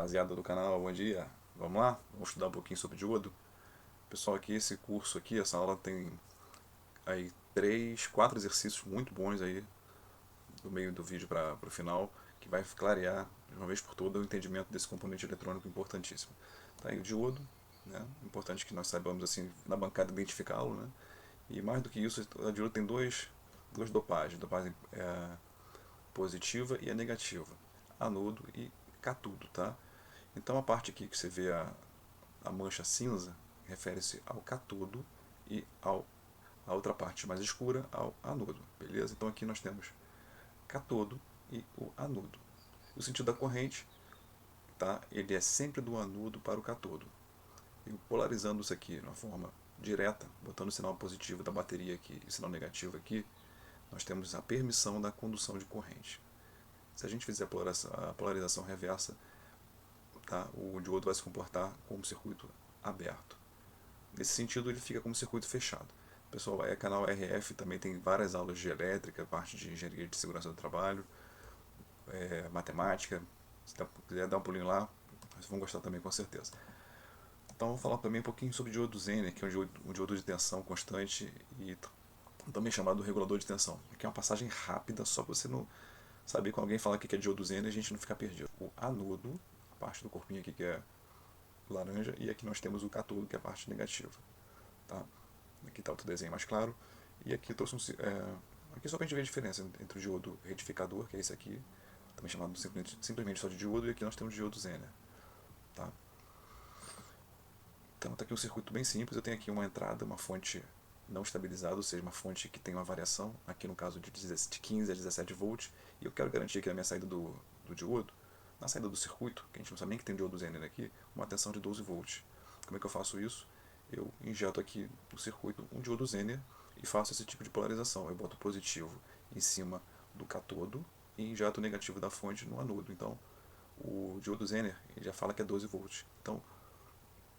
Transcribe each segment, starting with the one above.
Rapaziada do canal, bom dia. Vamos lá? Vamos estudar um pouquinho sobre diodo. Pessoal, aqui esse curso aqui, essa aula tem aí 4 exercícios muito bons aí do meio do vídeo para o final, que vai clarear de uma vez por todas o entendimento desse componente eletrônico importantíssimo. Tá aí o diodo, né? Importante que nós saibamos assim na bancada identificá-lo, né? E mais do que isso, a diodo tem duas dopagens, dopagem positiva e a negativa, anodo e cátodo, tá? Então a parte aqui que você vê a mancha cinza refere-se ao cátodo e a outra parte mais escura ao anodo, beleza? Então aqui nós temos cátodo e o anodo. O sentido da corrente, tá? Ele é sempre do anodo para o cátodo. E polarizando isso aqui de uma forma direta, botando o sinal positivo da bateria aqui e o sinal negativo aqui, nós temos a permissão da condução de corrente. Se a gente fizer a polarização reversa, tá? O diodo vai se comportar como um circuito aberto. Nesse sentido, ele fica como um circuito fechado. Pessoal, canal RF também tem várias aulas de elétrica, parte de engenharia de segurança do trabalho, matemática. Se quiser dar um pulinho lá, vocês vão gostar também com certeza. Então, vou falar também um pouquinho sobre o diodo Zener, que é um diodo de tensão constante e também chamado regulador de tensão. Aqui é uma passagem rápida, só para você não saber quando alguém falar que é diodo Zener, a gente não ficar perdido. O anodo, a parte do corpinho aqui que é laranja, e aqui nós temos o cátodo, que é a parte negativa. Tá? Aqui está outro desenho mais claro. E aqui eu trouxe aqui só para a gente ver a diferença entre o diodo retificador, que é esse aqui, também chamado simplesmente só de diodo, e aqui nós temos o diodo Zener. Tá? Então está aqui um circuito bem simples. Eu tenho aqui uma entrada, uma fonte não estabilizada, ou seja, uma fonte que tem uma variação, aqui no caso de 15 a 17 volts, e eu quero garantir aqui na minha saída do diodo, na saída do circuito, que a gente não sabe nem que tem diodo Zener aqui, uma tensão de 12 volts. Como é que eu faço isso? Eu injeto aqui no circuito um diodo Zener e faço esse tipo de polarização. Eu boto o positivo em cima do cátodo e injeto o negativo da fonte no anodo. Então, o diodo Zener ele já fala que é 12 volts. Então,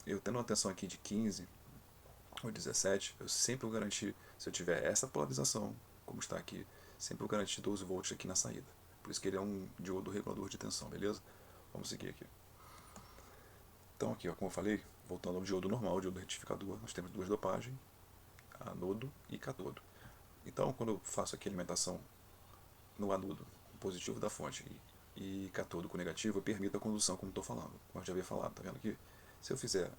eu tendo uma tensão aqui de 15 ou 17, eu sempre vou garantir, se eu tiver essa polarização, como está aqui, sempre vou garantir 12 volts aqui na saída. Por isso que ele é um diodo regulador de tensão, beleza? Vamos seguir aqui. Então aqui, ó, como eu falei, voltando ao diodo normal, o diodo retificador, nós temos duas dopagens, anodo e cátodo. Então, quando eu faço aqui a alimentação no anodo, com positivo da fonte e cátodo com negativo, eu permito a condução, como estou falando, como eu já havia falado, tá vendo aqui? Se eu fizer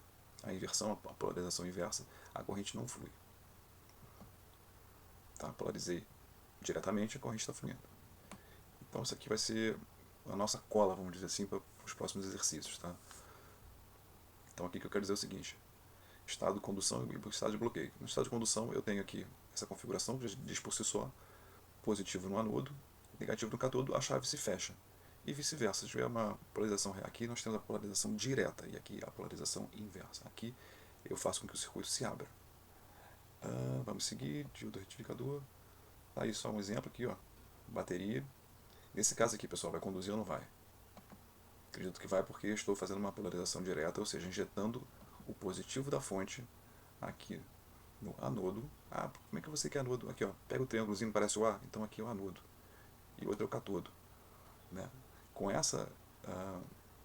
a inversão, a polarização inversa, a corrente não flui. Tá? Polarizei diretamente, a corrente está fluindo. Então isso aqui vai ser a nossa cola, vamos dizer assim, para os próximos exercícios. Tá? Então aqui que eu quero dizer é o seguinte: estado de condução e estado de bloqueio. No estado de condução eu tenho aqui essa configuração que já diz por si só, positivo no anodo, negativo no cátodo, a chave se fecha. E vice-versa, se tiver uma polarização aqui, nós temos a polarização direta e aqui a polarização inversa. Aqui eu faço com que o circuito se abra. Vamos seguir, diodo retificador. Aí só um exemplo aqui, ó, bateria. Nesse caso aqui, pessoal, vai conduzir ou não vai? Acredito que vai porque estou fazendo uma polarização direta, ou seja, injetando o positivo da fonte aqui no anodo. Como é que você quer anodo? Aqui, ó, pega o triângulozinho, parece o A, então aqui é o anodo. E outro é o cátodo. Né? Com essa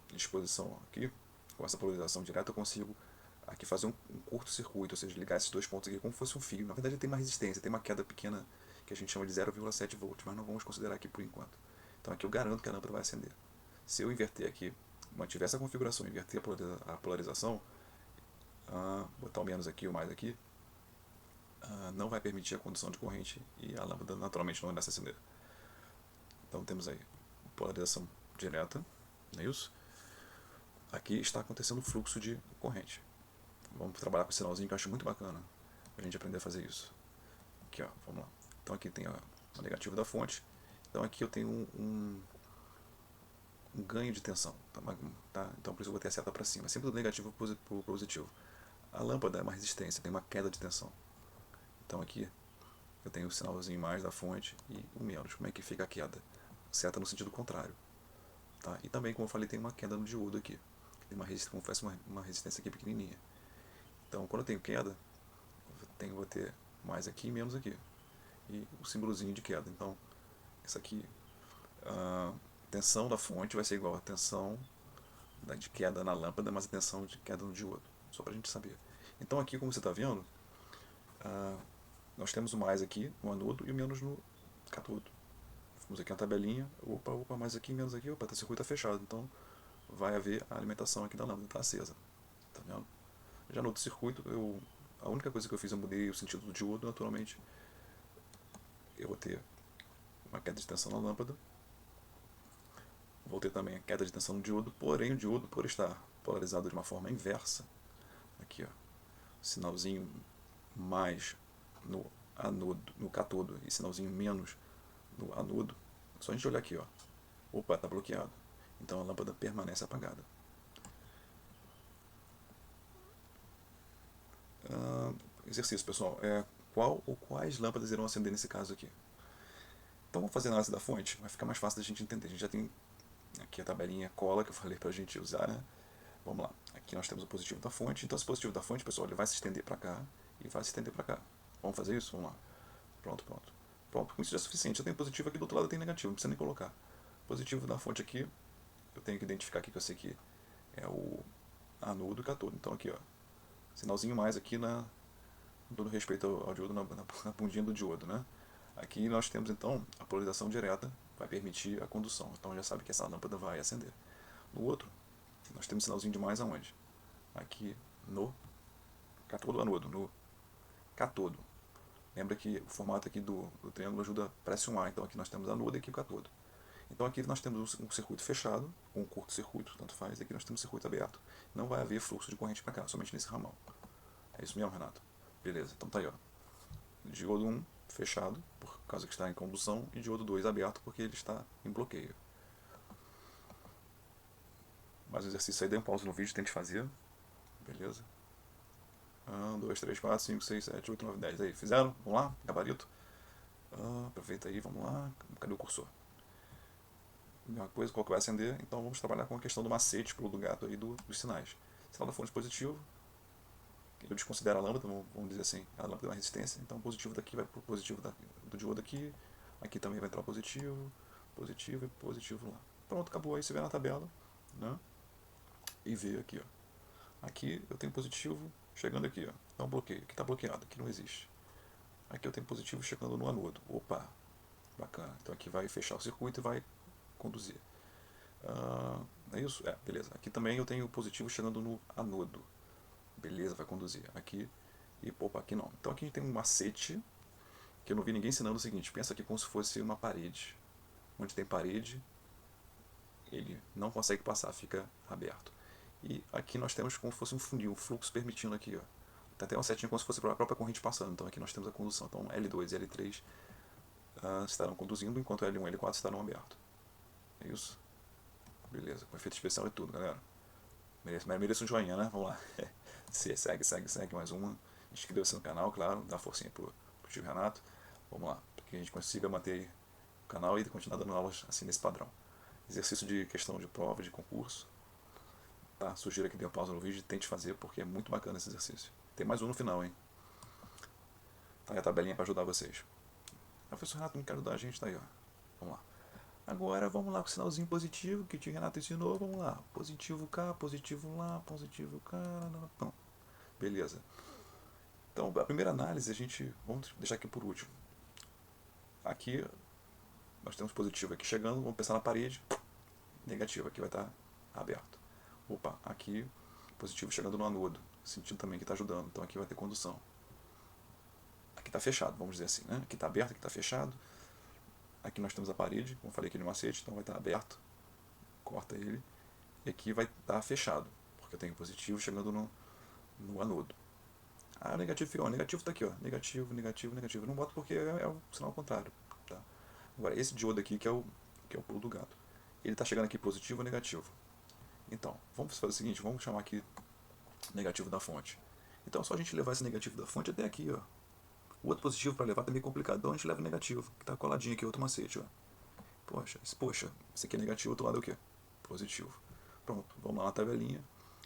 disposição aqui, com essa polarização direta, eu consigo aqui fazer um curto-circuito, ou seja, ligar esses dois pontos aqui como se fosse um fio. Na verdade, ele tem uma resistência, tem uma queda pequena que a gente chama de 0,7 volts, mas não vamos considerar aqui por enquanto. Então aqui eu garanto que a lâmpada vai acender. Se eu inverter aqui, mantiver essa configuração, inverter a polarização, botar o menos aqui ou mais aqui, não vai permitir a condução de corrente e a lâmpada naturalmente não vai se acender. Então temos aí polarização direta, não é isso? Aqui está acontecendo o fluxo de corrente. Vamos trabalhar com esse sinalzinho que eu acho muito bacana para a gente aprender a fazer isso. Aqui, ó, vamos lá. Então aqui tem o negativo da fonte. Então aqui eu tenho um ganho de tensão. Tá? Então por isso eu vou ter a seta para cima. Sempre do negativo para o positivo. A lâmpada é uma resistência, tem uma queda de tensão. Então aqui eu tenho o sinalzinho mais da fonte e o menos. Como é que fica a queda? Seta no sentido contrário. Tá? E também, como eu falei, tem uma queda no diodo aqui. Tem uma resistência, como faz uma resistência aqui pequenininha. Então quando eu tenho queda, vou ter mais aqui e menos aqui. E o símbolozinho de queda. Então, isso aqui, a tensão da fonte vai ser igual a tensão de queda na lâmpada, mas a tensão de queda no diodo, só para a gente saber. Então aqui, como você está vendo, nós temos o mais aqui no anodo e o menos no catodo. Vamos aqui na tabelinha, opa, mais aqui, menos aqui, opa, o circuito está fechado, então vai haver a alimentação aqui da lâmpada, está acesa, tá vendo? Já no outro circuito, a única coisa que eu fiz, eu mudei o sentido do diodo, naturalmente, eu vou ter uma queda de tensão na lâmpada, vou ter também a queda de tensão no diodo, porém o diodo, por estar polarizado de uma forma inversa, aqui ó, sinalzinho mais no anodo, no catodo e sinalzinho menos no anodo, só a gente olhar aqui ó, opa, está bloqueado, então a lâmpada permanece apagada. Exercício, pessoal, qual ou quais lâmpadas irão acender nesse caso aqui? Então vamos fazer a análise da fonte, vai ficar mais fácil da gente entender. A gente já tem aqui a tabelinha cola que eu falei pra gente usar, né? Vamos lá, aqui nós temos o positivo da fonte, então esse positivo da fonte, pessoal, ele vai se estender para cá e vai se estender para cá. Vamos fazer isso? Vamos lá. Pronto, com isso já é suficiente. Eu tenho positivo aqui do outro lado, eu tenho negativo, não precisa nem colocar. Positivo da fonte aqui, eu tenho que identificar aqui que eu sei que é o anodo e catodo. Então aqui, ó, sinalzinho mais aqui na todo respeito ao diodo, na bundinha do diodo, né? Aqui nós temos então a polarização direta, vai permitir a condução. Então já sabe que essa lâmpada vai acender. No outro, nós temos sinalzinho de mais aonde? Aqui no catodo anodo, no catodo. Lembra que o formato aqui do triângulo ajuda, parece um A, então aqui nós temos anodo e aqui o catodo. Então aqui nós temos um circuito fechado, ou um curto-circuito, tanto faz, e aqui nós temos um circuito aberto. Não vai haver fluxo de corrente para cá, somente nesse ramal. É isso mesmo, Renato? Beleza, então tá aí, ó. Diodo 1 fechado, por causa que está em condução, e diodo 2 aberto, porque ele está em bloqueio. Mais um exercício aí, dê um pause no vídeo, tente fazer. Beleza? 1, 2, 3, 4, 5, 6, 7, 8, 9, 10. Aí, fizeram? Vamos lá? Gabarito? Aproveita aí, vamos lá. Cadê o cursor? Mesma coisa, qual que vai acender? Então vamos trabalhar com a questão do macete, pulo do gato aí dos sinais. Sinal da fonte positivo, eu desconsidero a lâmpada, vamos dizer assim, a lâmpada é uma resistência, então o positivo daqui vai para o positivo do diodo aqui também vai entrar positivo, positivo e positivo lá. Pronto, acabou. Aí você vê na tabela, né? E vê aqui, ó. Aqui eu tenho positivo chegando aqui, ó. Então bloqueio, aqui está bloqueado, aqui não existe. Aqui eu tenho positivo chegando no anodo. Opa, bacana. Então aqui vai fechar o circuito e vai conduzir. É isso? Beleza. Aqui também eu tenho positivo chegando no anodo. Beleza, vai conduzir. Aqui e opa, aqui não. Então aqui a gente tem um macete que eu não vi ninguém ensinando o seguinte. Pensa aqui como se fosse uma parede. Onde tem parede, ele não consegue passar, fica aberto. E aqui nós temos como se fosse um funil, um fluxo permitindo aqui, ó. Tem até uma setinha como se fosse a própria corrente passando. Então aqui nós temos a condução. Então L2 e L3 estarão conduzindo, enquanto L1 e L4 estarão abertos. É isso? Beleza, com efeito especial e tudo, galera. Mereço um joinha, né? Vamos lá. segue mais uma. Inscreva-se no canal, claro, dá forcinha pro tio Renato. Vamos lá, para que a gente consiga manter o canal e continuar dando aulas assim nesse padrão. Exercício de questão de prova, de concurso. Tá? Sugiro que dê uma pausa no vídeo e tente fazer, porque é muito bacana esse exercício. Tem mais um no final, hein? Tá aí a tabelinha para ajudar vocês. Professor Renato não quer ajudar a gente, tá aí, ó. Vamos lá. Agora vamos lá com o sinalzinho positivo que o tio Renato ensinou. Vamos lá. Positivo cá, positivo lá, positivo cá. Não. Beleza. Então, a primeira análise, vamos deixar aqui por último. Aqui, nós temos positivo aqui chegando, vamos pensar na parede. Negativo, aqui vai estar aberto. Opa, aqui, positivo chegando no anodo. Sentindo também que está ajudando. Então aqui vai ter condução. Aqui está fechado, vamos dizer assim, né? Aqui está aberto, aqui está fechado. Aqui nós temos a parede, como eu falei aqui no macete, então vai estar aberto. Corta ele. E aqui vai estar fechado, porque eu tenho positivo chegando no anodo. O negativo ficou. O negativo está aqui, ó. Negativo, negativo, negativo. Eu não boto porque é o sinal contrário. Tá? Agora, esse diodo aqui, que é o pulo do gato. Ele está chegando aqui positivo ou negativo. Então, vamos fazer o seguinte, vamos chamar aqui negativo da fonte. Então é só a gente levar esse negativo da fonte até aqui, ó. O outro positivo para levar tá meio complicado, então a gente leva o negativo, que está coladinho aqui, outro macete, ó. Poxa, esse aqui é negativo, outro lado é o quê? Positivo. Pronto, vamos lá na tabelinha.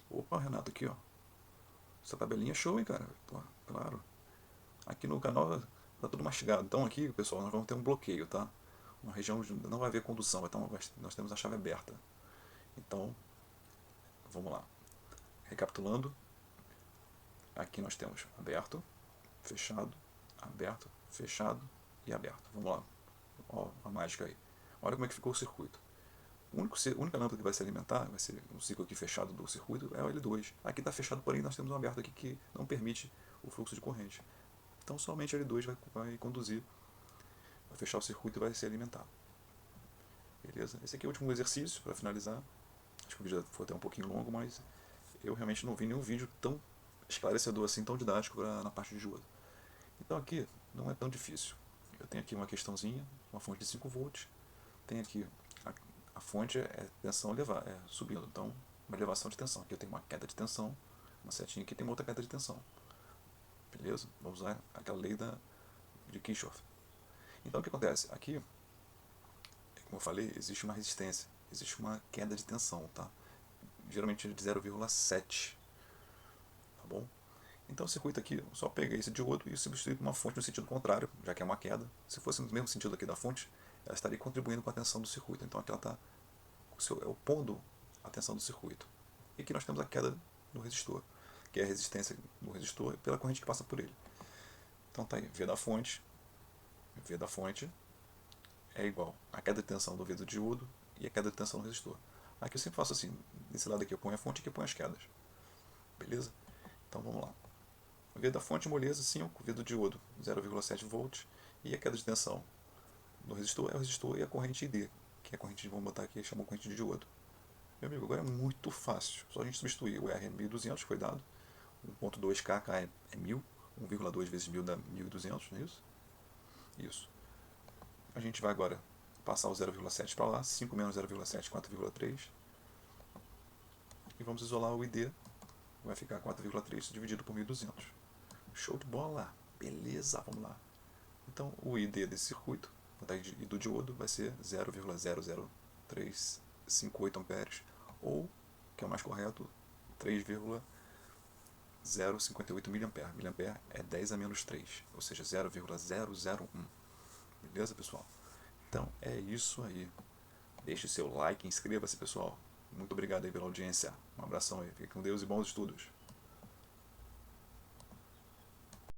Opa, Renato, aqui, ó. Essa tabelinha é show, hein, cara? Pô, claro. Aqui no canal tá tudo mastigado. Então aqui, pessoal, nós vamos ter um bloqueio, tá? Uma região, não vai haver condução, então nós temos a chave aberta. Então, Vamos lá. Recapitulando, aqui nós temos aberto, fechado, aberto, fechado e aberto. Vamos lá. Ó, a mágica aí. Olha como é que ficou o circuito. A única lâmpada que vai se alimentar, vai ser um ciclo aqui fechado do circuito, é o L2. Aqui está fechado, porém nós temos um aberto aqui que não permite o fluxo de corrente. Então somente L2 vai conduzir, vai fechar o circuito e vai ser alimentado. Beleza? Esse aqui é o último exercício para finalizar. Acho que o vídeo foi até um pouquinho longo, mas eu realmente não vi nenhum vídeo tão esclarecedor assim, tão didático na parte de diodo. Então aqui não é tão difícil. Eu tenho aqui uma questãozinha, uma fonte de 5 volts. Tem aqui a fonte é tensão subindo, então uma elevação de tensão. Aqui eu tenho uma queda de tensão, uma setinha aqui tem uma outra queda de tensão. Beleza? Vamos usar aquela lei de Kirchhoff. Então o que acontece? Aqui, como eu falei, existe uma resistência, existe uma queda de tensão, tá? Geralmente de 0,7, tá bom? Então o circuito aqui, eu só peguei esse diodo e substituí por uma fonte no sentido contrário, já que é uma queda. Se fosse no mesmo sentido aqui da fonte, ela estaria contribuindo com a tensão do circuito. Então aqui ela está opondo a tensão do circuito. E aqui nós temos a queda do resistor, que é a resistência do resistor pela corrente que passa por ele. Então tá aí, V da fonte é igual a queda de tensão do V do diodo e a queda de tensão do resistor. Aqui eu sempre faço assim, nesse lado aqui eu ponho a fonte e aqui eu ponho as quedas. Beleza? Então vamos lá. O V da fonte, moleza 5, V do diodo 0,7 volts e a queda de tensão do resistor é o resistor e a corrente ID, que é a corrente, vamos botar aqui, chama corrente de diodo. Meu amigo, agora é muito fácil, só a gente substituir o R é 1200, foi dado, 1.2K, K é 1000, 1,2 vezes 1000 dá 1200, não é isso? Isso. A gente vai agora passar o 0,7 para lá, 5 menos 0,7, 4,3. E vamos isolar o ID, vai ficar 4,3 dividido por 1200. Show de bola! Beleza, vamos lá. Então o ID desse circuito, e do diodo, vai ser 0,00358 amperes, ou, que é o mais correto, 3,058 miliampere. Miliampere é 10 a menos 3, ou seja, 0,001. Beleza, pessoal? Então é isso aí. Deixe seu like, inscreva-se, pessoal. Muito obrigado aí pela audiência. Um abração aí. Fique com Deus e bons estudos.